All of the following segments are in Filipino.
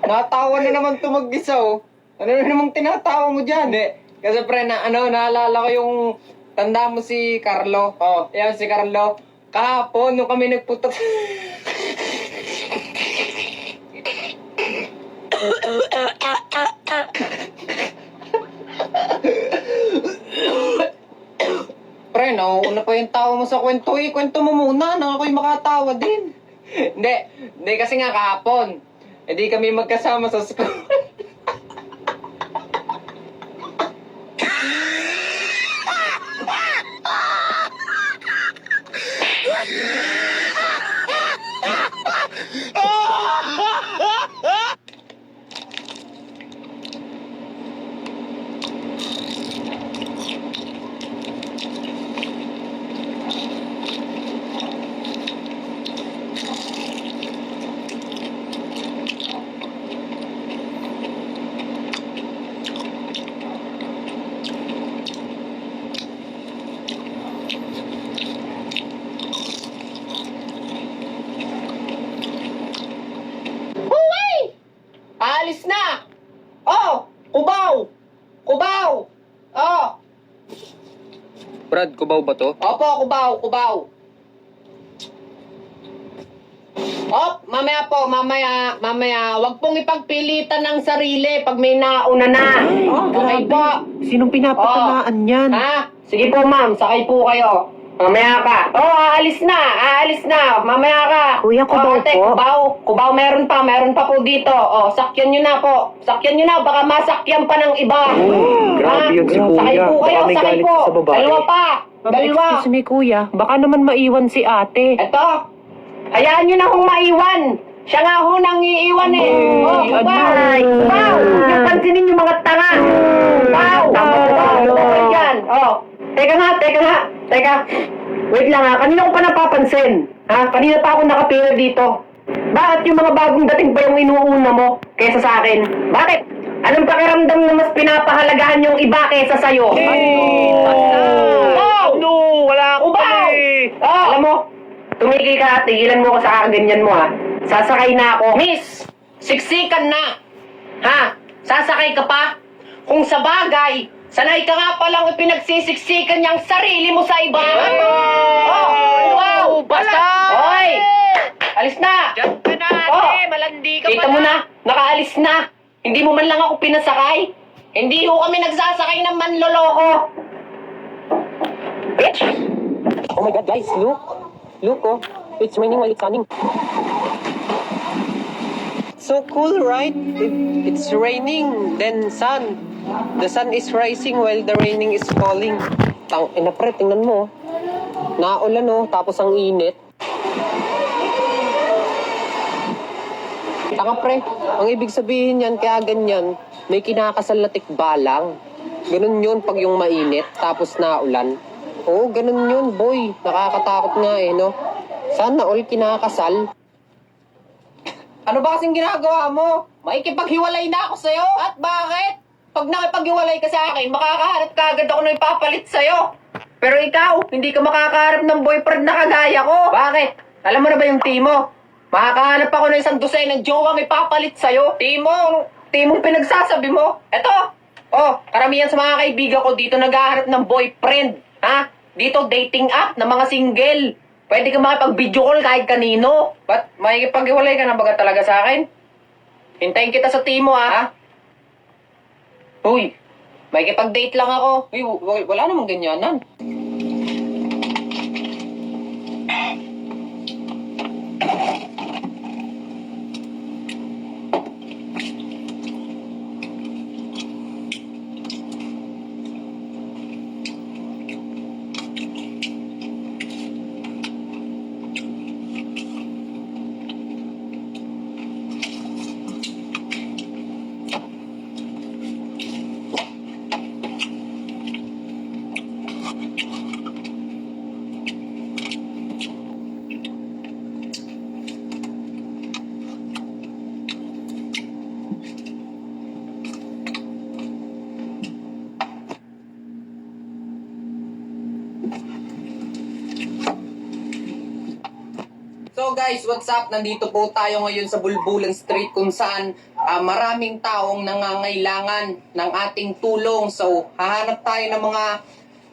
Natawa na naman tumag-isa, oh. Ano na namang tinatawa mo dyan? Hindi. Kasi pre, naalala ko yung tanda mo si Carlo. Oh, yan si Carlo. Kahapon, nung kami nagpunta... Pre, nauuna pa yung tawa mo sa kwento. Kwento mo muna, nang ako'y makatawa din. Hindi kasi nga kahapon. Hindi kami magkasama sa school. Aalis na! Oh! Kubaw! Kubaw! Oh! Brad, kubaw ba to? Opo, kubaw! Op, mamaya po, mamaya. Huwag pong ipagpilitan ng sarili pag may nauna na. Okay po. Sinong pinapatamaan yan? Ha? Sige po ma'am, sakay po kayo. Mamaya ka. Oh, aalis na. Mamaya ka. Kuya, kubaw ate, po. Kubaw, meron pa po dito. Oh, sakyan nyo na po. Baka masakyan pa ng iba. Grabe yun si kuya. Sakay po kayo, Baka may sakay galit po. sa babae. Dalawa pa. Excuse me, kuya. Baka naman maiwan si ate. Eto, hayaan nyo na akong maiwan. Siya nga ho nang iiwan eh. Oh, kubaw! Yung pansinin yung mga tanga. Kubaw! Okay dyan. Oh, teka. Wait lang ha, kanina ko pa napapansin. Ha? Kanina pa ako nakapila dito. Bakit yung mga bagong dating pa yung inuuna mo kaysa sa akin? Bakit? Anong pakiramdam na mas pinapahalagahan yung iba kaysa sa'yo? No, wala ako Alam mo, tumigil ka, tigilan mo ko sa kaganyan mo ha. Sasakay na ako. Miss, siksikan na. Ha? Sasakay ka pa? Kung sa bagay, sanay ka nga palang ipinagsisiksikan niyang sarili mo sa iba. Wow! Basta! Hoy! Alis na! Diyan ka na, ate. Malandi ka Kita mo na, nakaalis na. Hindi mo man lang ako pinasakay. Hindi ho kami nagsasakay ng manloloko. Bitch! Oh my God, guys, look. Look, oh. It's raining while it's sunning. So cool, right? It's raining, then sun. The sun is rising while the raining is falling. Ina pre, tingnan mo. Naulan, oh. Tapos ang init. Tanga pre, ang ibig sabihin yan, kaya ganyan, may kinakasal na tikbalang. Ganun yun pag yung mainit, tapos naulan. Oo, ganun yun, boy. Nakakatakot nga eh, no? Sana all kinakasal. Ano ba kasing ginagawa mo? Makikipaghiwalay na ako sa'yo. At bakit? Pag nakipaghiwalay ka sa akin, makakaharap ka agad ako na ipapalit sa'yo. Pero ikaw, hindi ka makakaharap ng boyfriend na kagaya ko. Bakit? Alam mo na ba yung timo? Makakahanap ako ng isang dosay ng jowang ipapalit sa'yo. Timong pinagsasabi mo. Eto. Oh, karamihan sa mga kaibigan ko dito naghahanap ng boyfriend. Ha? Dito dating app ng mga single. Pwede ka makipag-video call kahit kanino. Ba't makikipag-iwalay ka na baga talaga sa akin? Hintayin kita sa timo, ha? Uy, makikipag-date lang ako. Uy, wala namang ganyanan. So guys, what's up? Nandito po tayo ngayon sa Bulbulan Street kung saan maraming taong nangangailangan ng ating tulong. So, hahanap tayo ng mga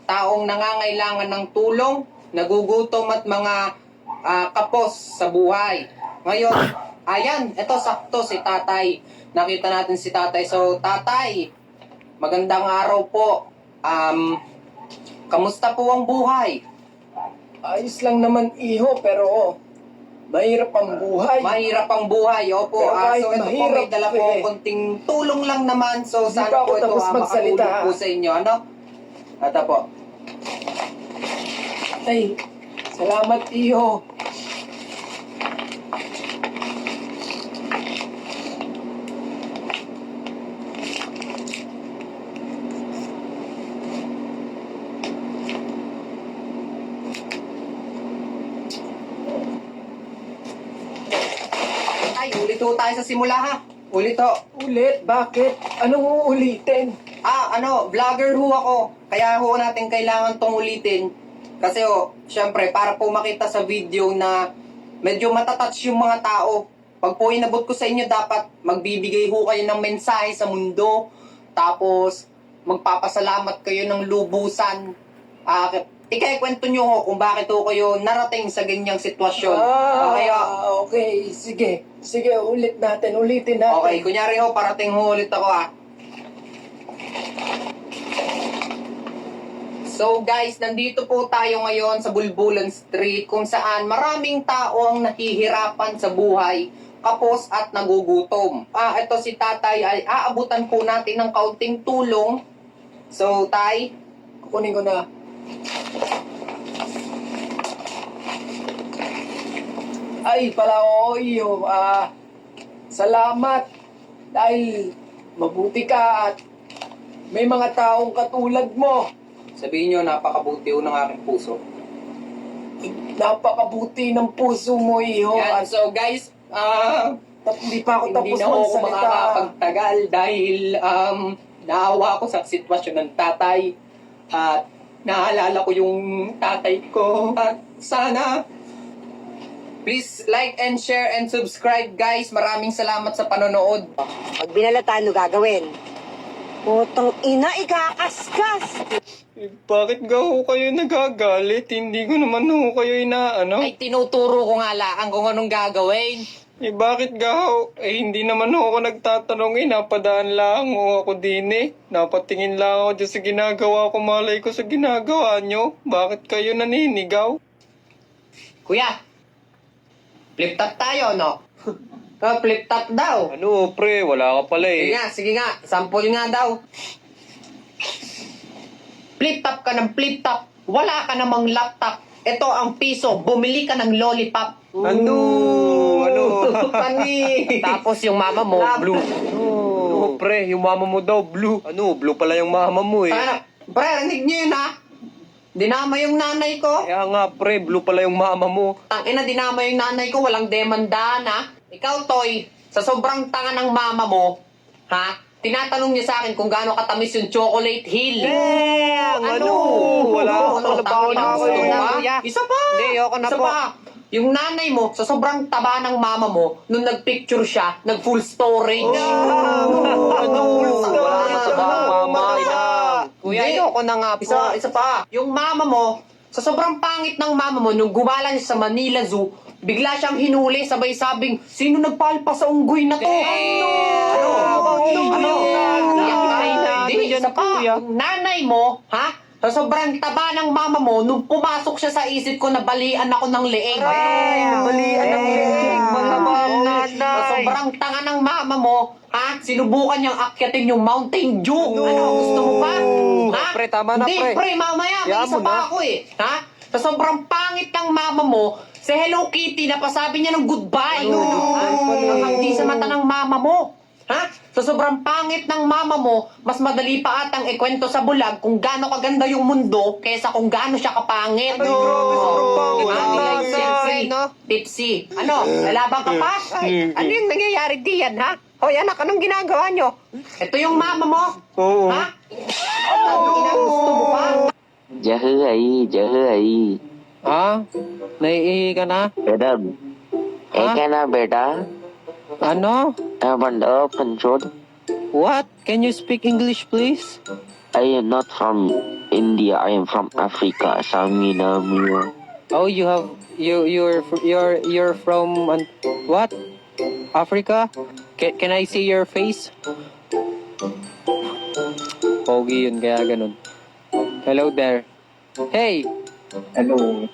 taong nangangailangan ng tulong, nagugutom at mga kapos sa buhay. Ngayon, ayan, ito sakto si tatay. Nakita natin si tatay. So, tatay, magandang araw po. Kamusta po ang buhay? Ayos lang naman iho, pero mahirap ang buhay. Mahirap ang buhay, opo. Pero kahit So ito po, mahirap, may dala po eh, konting tulong lang naman. So Hindi sana pa ako po ito tapos magsalita, makatulong po sa inyo. Ano? Ito po. Ay, salamat iho. Ay, ulit ho tayo sa simula ha. Ulit ho. Ulit, bakit? Anong uulitin? Vlogger ho ako. Kaya ho natin kailangan tong ulitin. Kasi syempre, para po makita sa video na medyo matatouch yung mga tao. Pag po inabot ko sa inyo, dapat magbibigay ho kayo ng mensahe sa mundo. Tapos, magpapasalamat kayo ng lubusan. Ikikwento nyo ho kung bakit ho kayo narating sa ganyang sitwasyon. Okay ho? Okay, sige. Sige, ulitin natin. Okay, kunyari ho, parating ho ulit ako So guys, nandito po tayo ngayon sa Bulbulan Street kung saan maraming tao ang nahihirapan sa buhay, kapos at nagugutom. Ito si tatay ay aabutan po natin ng kaunting tulong. So tay, Kukunin ko na. Ay, pala iho. Salamat. Dahil mabuti ka at may mga taong katulad mo. sabihin nyo napakabuti ho ng aking puso. Napakabuti ng puso mo, iho. Yan, At so guys, hindi pa ako hindi tapos na ako magsalita. makakapagtagal dahil naawa ako sa sitwasyon ng tatay at naalala ko yung tatay ko at sana please like and share and subscribe guys. Maraming salamat sa panonood. Pag binalata, ano gagawin? Putong ina, ikakaskas! Bakit ga ho kayo nagagalit? Hindi ko naman ho kayo inaano. Ay tinuturo ko nga lang kung anong gagawin. Bakit ga ho? Hindi naman ho ako nagtatanong napadaan lang ho ako din Napatingin lang ako dyan sa ginagawa ko, malay ko sa ginagawa nyo. Bakit kayo naninigaw? Kuya, flip top tayo no? Flip top daw. Ano pre, wala ka pala Sige nga, sample nga daw. Flip top ka ng flip top, wala ka namang laptop. Ito ang piso, bumili ka ng lollipop. Ano? Pani. Tapos yung mama mo, blue. Ano pre, yung mama mo daw blue. Ano, blue pala yung mama mo Ano? Pre, rinig niyo yun ha? Dinama yung nanay ko. Kaya nga pre, blue pala yung mama mo. Tangina, dinama yung nanay ko, walang demanda na. Ikaw, Toy, sa sobrang tanga ng mama mo, ha? Tinatanong niya sa akin kung gaano katamis yung chocolate hill. Ano? Wala Ano? tangina Gusto mo ba? kuya. Isa pa! Hindi, ayoko na Isa po. pa! Yung nanay mo, sa sobrang taba ng mama mo, nung nagpicture siya, nag-full storage. Ano? Wala na sa mama lang. Kuya, Hindi. ayoko na nga po. Isa pa. Yung mama mo, sa sobrang pangit ng mama mo, nung gumala niya sa Manila Zoo, bigla siyang hinuli, sabay sabing, sino nagpalpa sa unggoy na to? Ano? Hindi, isa pa. Yung nanay mo, ha? Sa sobrang taba ng mama mo, nung pumasok siya sa isip ko na balian ako ng leeg. Balian ng leeg, mga nanay. Sa sobrang tanga ng mama mo, ha? Sinubukan niyang akyatin yung Mountain Dew. Ano, gusto mo pa? Ha? Pre, tama na, Hindi, pre. mamaya, may Hayaan isa mo pa na. ako Ha? Sa sobrang pangit ng mama mo, si Hello Kitty, napasabi niya ng goodbye. Ang di sa mata ng mama mo. Ha? Sa sobrang pangit ng mama mo, mas madali pa atang ikwento sa bulag kung gaano kaganda yung mundo kaysa kung gaano siya kapangit. sobrang pangit ng Like nanay, sexy, no? tipsy. Ano? Lalabang ka pa? Ano yung nangyayari diyan, ha? Hoy, anak, anong ginagawa nyo? Ito yung mama mo. Oo. Ha? Gusto mo pa? Dạ hư ấy, dạ hư ấy. Ha? Naiihi ka na? Madam, Ha? क्या नाम बेटा Ano? and open road. What? Can you speak English, please? I am not from India. I am from Africa. Samina Mia. Oh, you're from what? Africa? Can I see your face? Pogi yun, kaya ganun. Hello there. Hey, Hello.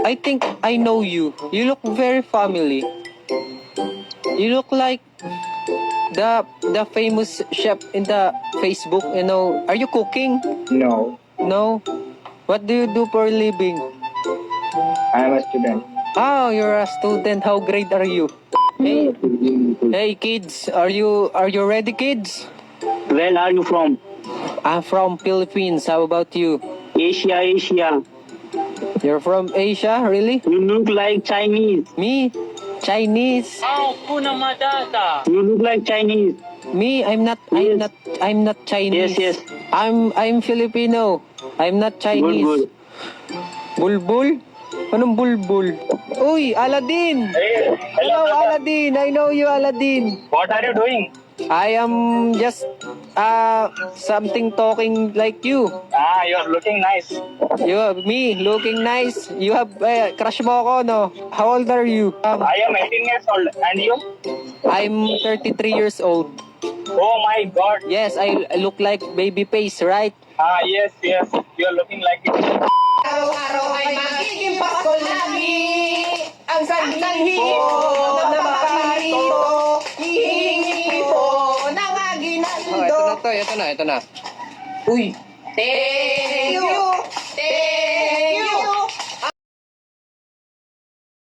I think I know you. You look very family. You look like the famous chef in the Facebook, you know. Are you cooking? No, No. What do you do for a living? I am a student. Oh, you're a student. How grade are you? Hey, hey kids, are you ready, kids? Where are you from? I'm from Philippines. How about you? Asia, Asia. You're from Asia, really? You look like Chinese. Me? Chinese? You look like Chinese. Me? I'm not Chinese. Yes, yes. I'm Filipino. I'm not Chinese. Good, good. Bulbul? Anong bulbul? Uy, Aladdin! Hello, Aladdin! I know you, Aladdin. What are you doing? I am just something talking like you. Ah, you are looking nice. You have me looking nice. You have crush mo ako, no? How old are you? I am 18 years old. And you? I'm 33 years old. Oh my God. Yes, I look like baby face, right? Ah, yes, yes. You are looking like it. Araw-araw ay magiging Pasko lagi. Ang sanhi po na maparito, hihingi po ng aginaldo. Ito na. Uy! Thank you!